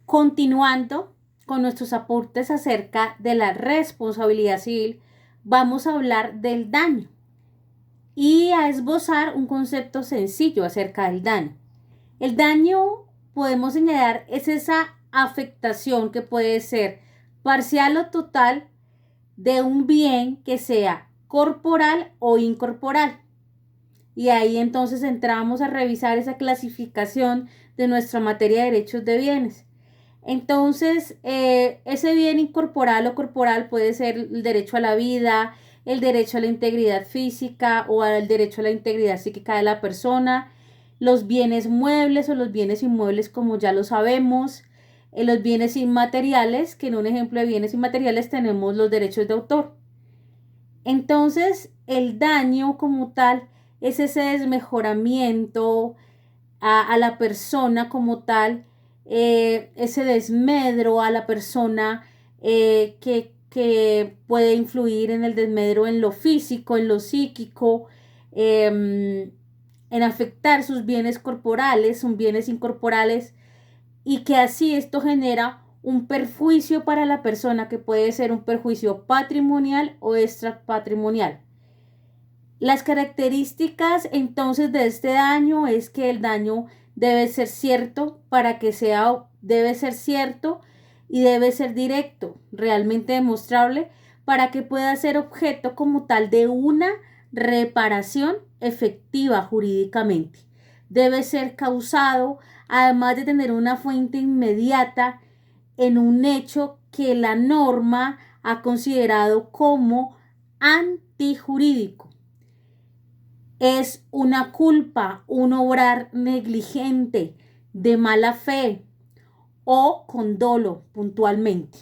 Continuando con nuestros aportes acerca de la responsabilidad civil, vamos a hablar del daño y a esbozar un concepto sencillo acerca del daño. El daño, podemos señalar, es esa afectación que puede ser parcial o total de un bien que sea corporal o incorporal. Y ahí entonces entramos a revisar esa clasificación de nuestra materia de derechos de bienes. Entonces, ese bien incorporal o corporal puede ser el derecho a la vida, el derecho a la integridad física o el derecho a la integridad psíquica de la persona, los bienes muebles o los bienes inmuebles, como ya lo sabemos, los bienes inmateriales, que en un ejemplo de bienes inmateriales tenemos los derechos de autor. Entonces, el daño como tal es ese desmejoramiento a la persona como tal, ese desmedro a la persona que puede influir en el desmedro en lo físico, en lo psíquico, en afectar sus bienes corporales, sus bienes incorporales, y que así esto genera un perjuicio para la persona, que puede ser un perjuicio patrimonial o extrapatrimonial. Las características entonces de este daño es que el daño debe ser cierto debe ser cierto y debe ser directo, realmente demostrable, para que pueda ser objeto como tal de una reparación efectiva jurídicamente. Debe ser causado, además de tener una fuente inmediata en un hecho que la norma ha considerado como antijurídico. Es una culpa, un obrar negligente, de mala fe o con dolo puntualmente.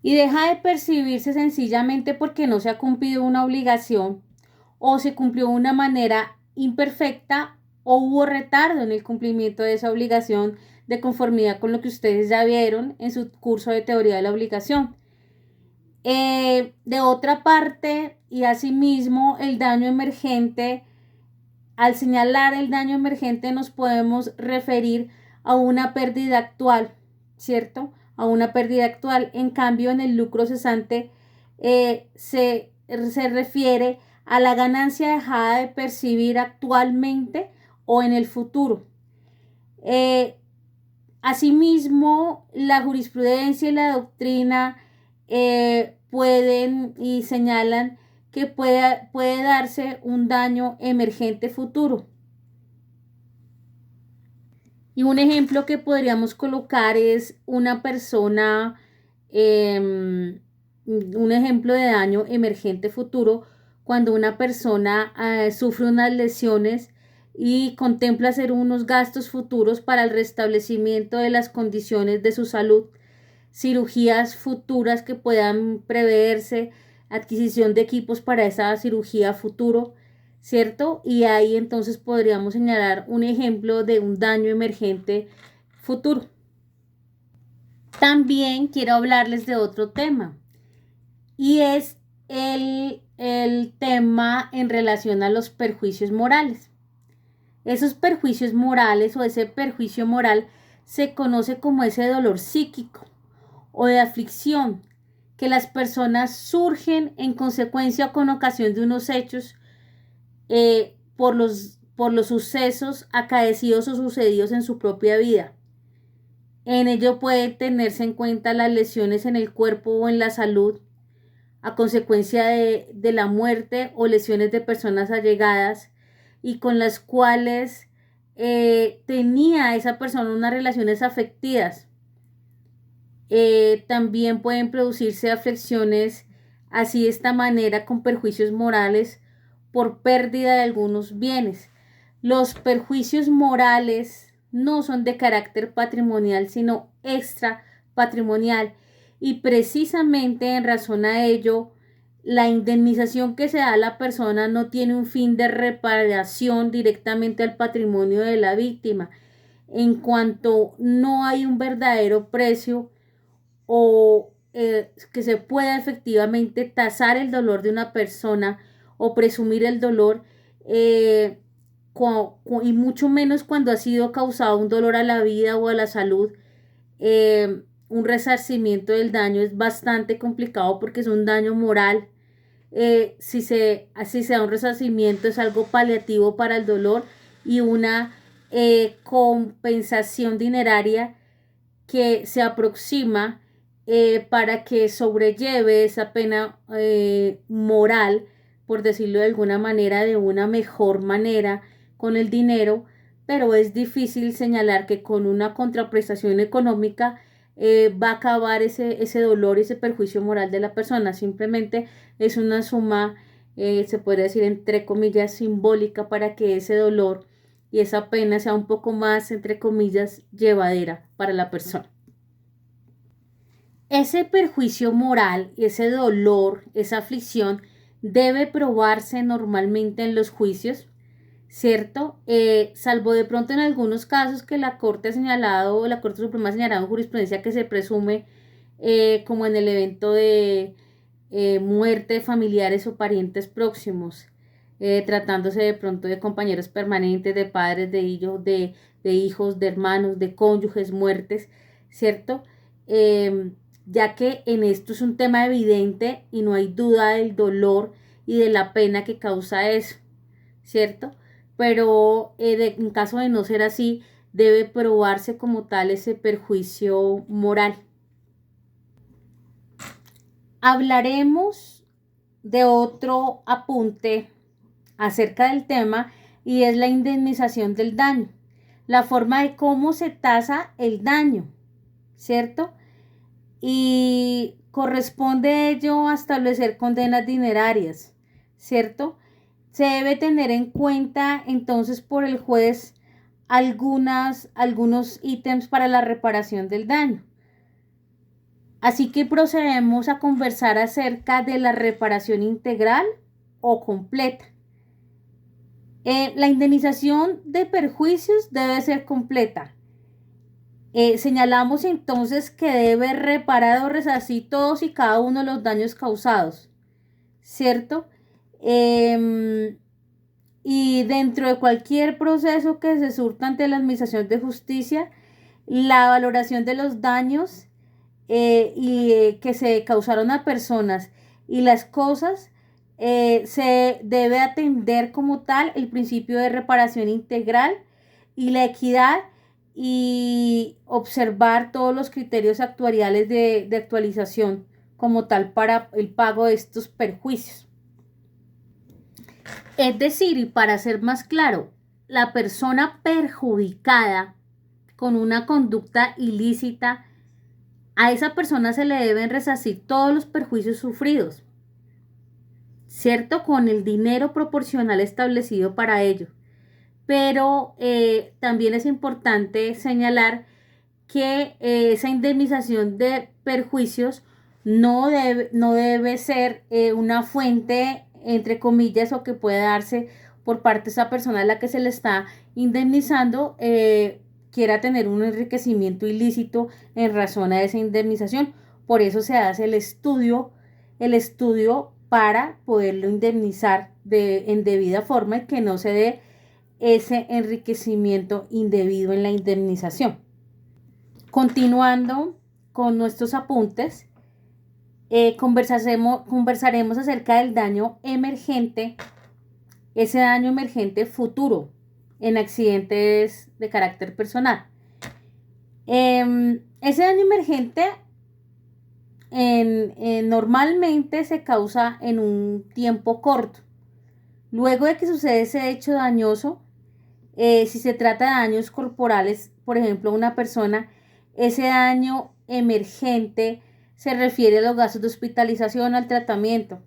Y deja de percibirse sencillamente porque no se ha cumplido una obligación o se cumplió de una manera imperfecta o hubo retardo en el cumplimiento de esa obligación de conformidad con lo que ustedes ya vieron en su curso de teoría de la obligación. De otra parte, y asimismo, el daño emergente, al señalar el daño emergente nos podemos referir a una pérdida actual, ¿cierto? A una pérdida actual. En cambio, en el lucro cesante se refiere a la ganancia dejada de percibir actualmente o en el futuro. Asimismo, la jurisprudencia y la doctrina pueden y señalan que puede darse un daño emergente futuro. Y un ejemplo que podríamos colocar es una persona, un ejemplo de daño emergente futuro, cuando una persona sufre unas lesiones y contempla hacer unos gastos futuros para el restablecimiento de las condiciones de su salud, cirugías futuras que puedan preverse, adquisición de equipos para esa cirugía futuro, ¿cierto? Y ahí entonces podríamos señalar un ejemplo de un daño emergente futuro. También quiero hablarles de otro tema y es el tema en relación a los perjuicios morales. Esos perjuicios morales o ese perjuicio moral se conoce como ese dolor psíquico o de aflicción que las personas surgen en consecuencia o con ocasión de unos hechos por los sucesos acaecidos o sucedidos en su propia vida. En ello puede tenerse en cuenta las lesiones en el cuerpo o en la salud a consecuencia de la muerte o lesiones de personas allegadas y con las cuales tenía esa persona unas relaciones afectivas. También pueden producirse afecciones así de esta manera con perjuicios morales por pérdida de algunos bienes. Los perjuicios morales no son de carácter patrimonial, sino extra patrimonial, y precisamente en razón a ello, la indemnización que se da a la persona no tiene un fin de reparación directamente al patrimonio de la víctima, en cuanto no hay un verdadero precio o que se pueda efectivamente tasar el dolor de una persona o presumir el dolor, y mucho menos cuando ha sido causado un dolor a la vida o a la salud. Un resarcimiento del daño es bastante complicado porque es un daño moral. Si se da un resarcimiento es algo paliativo para el dolor y una compensación dineraria que se aproxima para que sobrelleve esa pena moral, por decirlo de alguna manera, de una mejor manera con el dinero, pero es difícil señalar que con una contraprestación económica va a acabar ese dolor y ese perjuicio moral de la persona. Simplemente es una suma, se puede decir entre comillas, simbólica para que ese dolor y esa pena sea un poco más, entre comillas, llevadera para la persona. Ese perjuicio moral, ese dolor, esa aflicción debe probarse normalmente en los juicios, ¿cierto? Salvo de pronto en algunos casos que la Corte ha señalado, la Corte Suprema ha señalado en jurisprudencia que se presume como en el evento de muerte de familiares o parientes próximos, tratándose de pronto de compañeros permanentes, de padres, de hijos, de hermanos, de cónyuges, muertes, ¿cierto? Ya que en esto es un tema evidente y no hay duda del dolor y de la pena que causa eso, ¿cierto? Pero en caso de no ser así, debe probarse como tal ese perjuicio moral. Hablaremos de otro apunte acerca del tema y es la indemnización del daño, la forma de cómo se tasa el daño, ¿cierto? Y corresponde ello a establecer condenas dinerarias, ¿cierto? Se debe tener en cuenta entonces por el juez algunos ítems para la reparación del daño. Así que procedemos a conversar acerca de la reparación integral o completa. La indemnización de perjuicios debe ser completa. Señalamos entonces que debe reparar o resarcir todos y cada uno de los daños causados, ¿cierto? Y dentro de cualquier proceso que se surta ante la Administración de Justicia, la valoración de los daños que se causaron a personas y las cosas, se debe atender como tal el principio de reparación integral y la equidad y observar todos los criterios actuariales de actualización como tal para el pago de estos perjuicios. Es decir, y para ser más claro, la persona perjudicada con una conducta ilícita, a esa persona se le deben resarcir todos los perjuicios sufridos, ¿cierto? Con el dinero proporcional establecido para ello. pero también es importante señalar que esa indemnización de perjuicios no debe ser una fuente, entre comillas, o que puede darse por parte de esa persona a la que se le está indemnizando, quiera tener un enriquecimiento ilícito en razón a esa indemnización. Por eso se hace el estudio para poderlo indemnizar en debida forma y que no se dé ese enriquecimiento indebido en la indemnización. Continuando con nuestros apuntes, conversaremos acerca del daño emergente, ese daño emergente futuro en accidentes de carácter personal. Ese daño emergente normalmente se causa en un tiempo corto. Luego de que sucede ese hecho dañoso, si se trata de daños corporales, por ejemplo, una persona, ese daño emergente se refiere a los gastos de hospitalización, al tratamiento.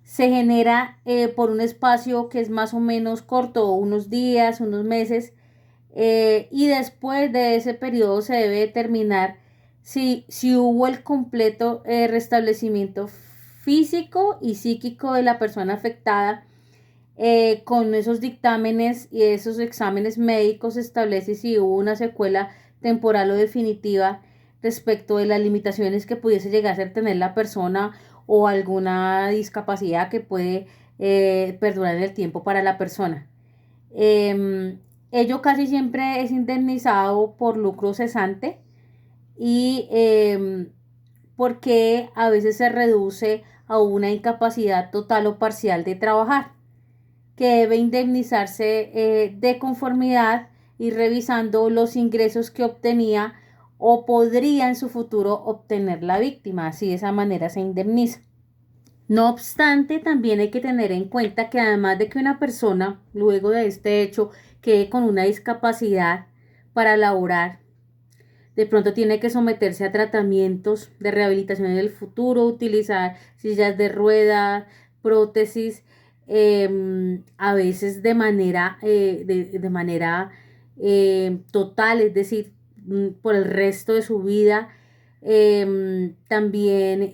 Se genera por un espacio que es más o menos corto, unos días, unos meses, y después de ese periodo se debe determinar si hubo el completo restablecimiento físico y psíquico de la persona afectada. Con esos dictámenes y esos exámenes médicos se establece si hubo una secuela temporal o definitiva respecto de las limitaciones que pudiese llegar a tener la persona o alguna discapacidad que puede perdurar en el tiempo para la persona. Ello casi siempre es indemnizado por lucro cesante y porque a veces se reduce a una incapacidad total o parcial de trabajar, que debe indemnizarse de conformidad y revisando los ingresos que obtenía o podría en su futuro obtener la víctima. Así de esa manera se indemniza. No obstante, también hay que tener en cuenta que además de que una persona, luego de este hecho, quede con una discapacidad para laborar, de pronto tiene que someterse a tratamientos de rehabilitación en el futuro, utilizar sillas de ruedas, prótesis, a veces de manera total, es decir, por el resto de su vida. También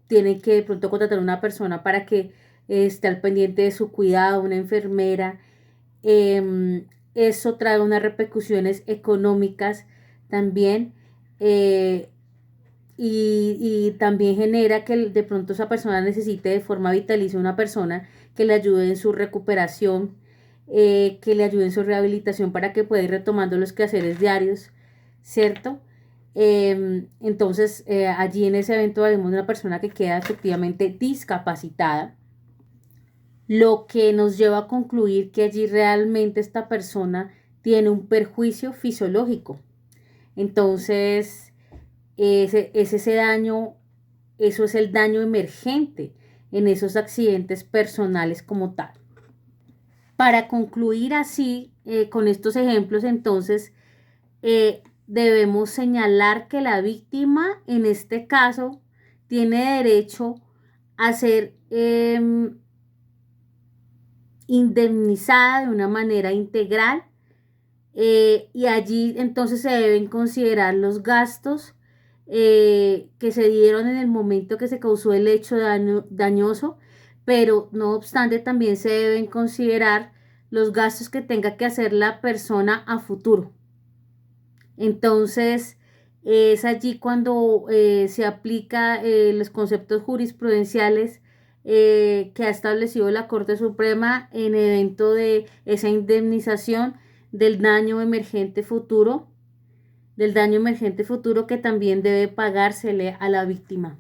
tienen que de pronto contratar a una persona para que esté al pendiente de su cuidado, una enfermera. Eso trae unas repercusiones económicas también, y también genera que de pronto esa persona necesite de forma vitalicia una persona que le ayude en su recuperación, que le ayude en su rehabilitación para que pueda ir retomando los quehaceres diarios, ¿cierto? Entonces, allí en ese evento haremos una persona que queda efectivamente discapacitada, lo que nos lleva a concluir que allí realmente esta persona tiene un perjuicio fisiológico. Entonces, ese daño, eso es el daño emergente en esos accidentes personales como tal. Para concluir así, con estos ejemplos, entonces, debemos señalar que la víctima, en este caso, tiene derecho a ser indemnizada de una manera integral, y allí entonces se deben considerar los gastos que se dieron en el momento que se causó el hecho dañoso, pero no obstante también se deben considerar los gastos que tenga que hacer la persona a futuro. Entonces es allí cuando se aplica los conceptos jurisprudenciales que ha establecido la Corte Suprema en evento de esa indemnización del daño emergente futuro, que también debe pagársele a la víctima.